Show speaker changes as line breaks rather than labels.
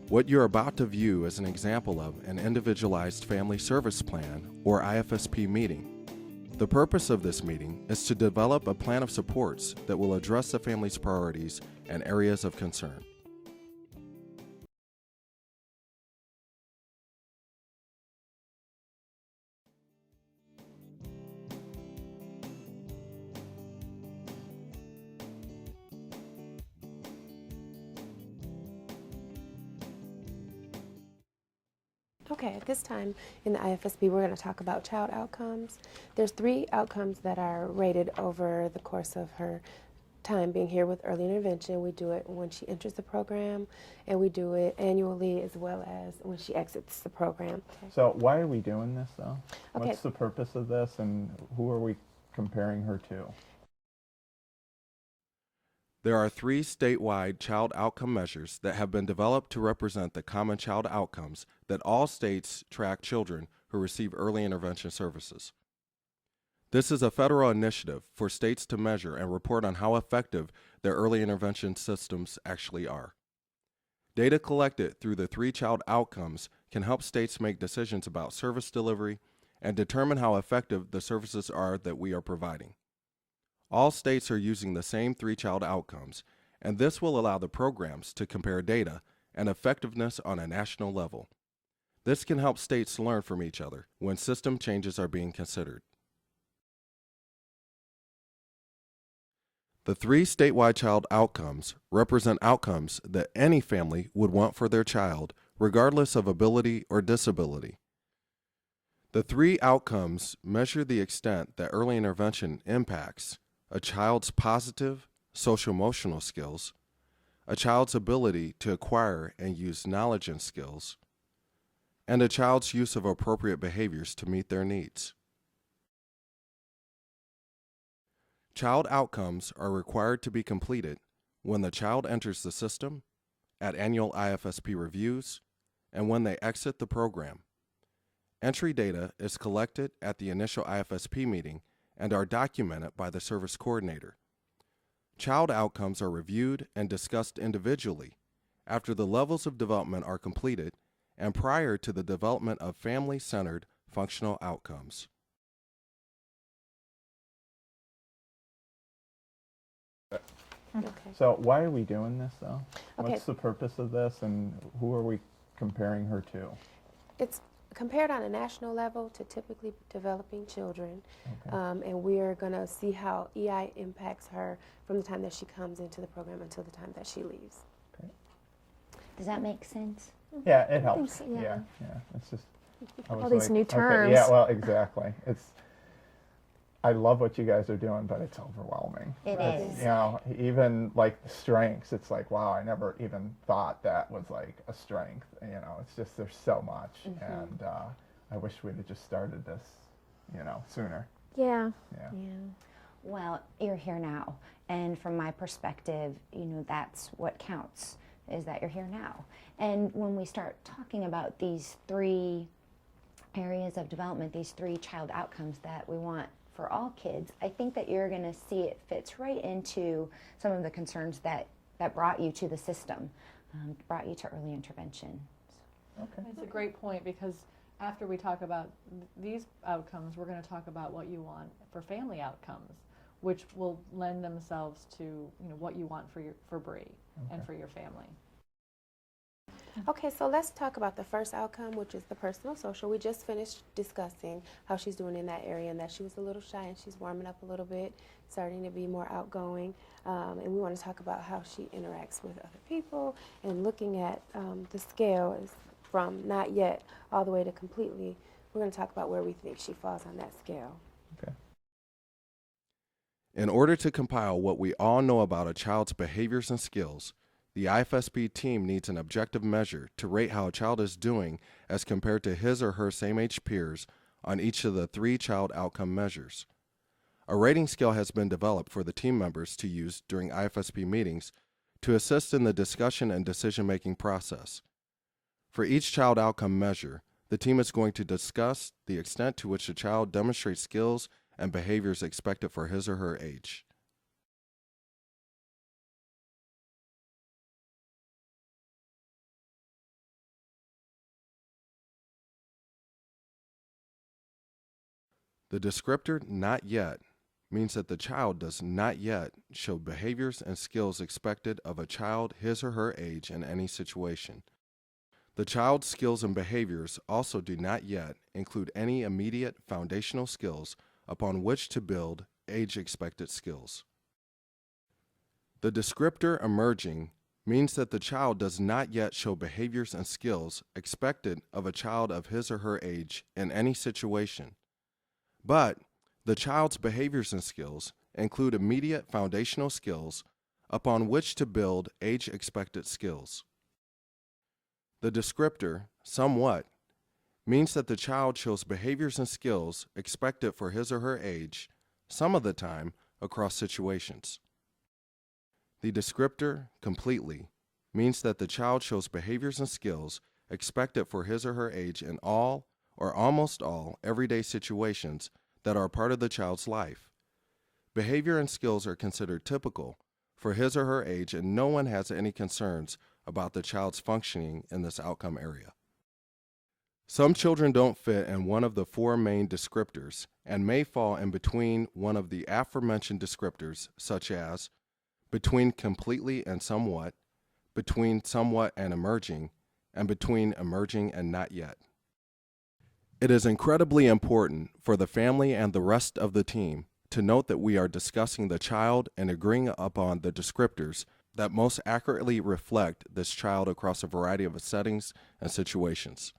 What you're about to view is an example of an Individualized Family Service Plan, or IFSP meeting. The purpose of this meeting is to develop a plan of supports that will address the family's priorities and areas of concern.
Okay, at this time in the IFSP, we're going to talk about child outcomes. There's 3 outcomes that are rated over the course of her time being here with early intervention. We do it when she enters the program, and we do it annually as well as when she exits the program.
Okay. So why are we doing this, though?
Okay.
What's the purpose of this, and who are we comparing her to?
There are 3 statewide child outcome measures that have been developed to represent the common child outcomes that all states track children who receive early intervention services. This is a federal initiative for states to measure and report on how effective their early intervention systems actually are. Data collected through the 3 child outcomes can help states make decisions about service delivery and determine how effective the services are that we are providing. All states are using the same 3 child outcomes, and this will allow the programs to compare data and effectiveness on a national level. This can help states learn from each other when system changes are being considered. The 3 statewide child outcomes represent outcomes that any family would want for their child, regardless of ability or disability. The 3 outcomes measure the extent that early intervention impacts a child's positive social-emotional skills, a child's ability to acquire and use knowledge and skills, and a child's use of appropriate behaviors to meet their needs. Child outcomes are required to be completed when the child enters the system, at annual IFSP reviews, and when they exit the program. Entry data is collected at the initial IFSP meeting and are documented by the service coordinator. Child outcomes are reviewed and discussed individually after the levels of development are completed and prior to the development of family-centered functional outcomes.
Okay.
So why are we doing this, though?
Okay.
What's the purpose of this, and who are we comparing her to?
It's compared on a national level to typically developing children,
Okay.
and we are going to see how EI impacts her from the time that she comes into the program until the time that she leaves.
Okay.
Does that make sense?
Yeah, it helps.
so, yeah.
Yeah. It's just I was
All these new
okay,
terms.
yeah, well, exactly. I love what you guys are doing, but it's overwhelming.
It is.
You know, even like the strengths, it's like, wow, I never even thought that was like a strength. You know, it's just there's so much, and I wish we'd have just started this, sooner.
Yeah.
Yeah.
Well, you're here now, and from my perspective, that's what counts, is that you're here now. And when we start talking about these 3 areas of development, these 3 child outcomes that we want for all kids, I think that you're going to see it fits right into some of the concerns that brought you to the system, brought you to early intervention.
Okay.
It's a great point, because after we talk about these outcomes, we're going to talk about what you want for family outcomes, which will lend themselves to what you want for Bree and for your family.
Okay, so let's talk about the first outcome, which is the personal social. We just finished discussing how she's doing in that area and that she was a little shy and she's warming up a little bit, starting to be more outgoing. And we want to talk about how she interacts with other people and looking at the scale is from not yet all the way to completely. We're going to talk about where we think she falls on that scale.
Okay.
In order to compile what we all know about a child's behaviors and skills, the IFSP team needs an objective measure to rate how a child is doing as compared to his or her same-age peers on each of the 3 child outcome measures. A rating scale has been developed for the team members to use during IFSP meetings to assist in the discussion and decision-making process. For each child outcome measure, the team is going to discuss the extent to which the child demonstrates skills and behaviors expected for his or her age. The descriptor not yet means that the child does not yet show behaviors and skills expected of a child his or her age in any situation. The child's skills and behaviors also do not yet include any immediate foundational skills upon which to build age-expected skills. The descriptor emerging means that the child does not yet show behaviors and skills expected of a child of his or her age in any situation, but the child's behaviors and skills include immediate foundational skills upon which to build age-expected skills. The descriptor, somewhat, means that the child shows behaviors and skills expected for his or her age, some of the time, across situations. The descriptor, completely, means that the child shows behaviors and skills expected for his or her age in all or almost all everyday situations that are part of the child's life. Behavior and skills are considered typical for his or her age, and no one has any concerns about the child's functioning in this outcome area. Some children don't fit in one of the four main descriptors and may fall in between one of the aforementioned descriptors, such as between completely and somewhat, between somewhat and emerging, and between emerging and not yet. It is incredibly important for the family and the rest of the team to note that we are discussing the child and agreeing upon the descriptors that most accurately reflect this child across a variety of settings and situations.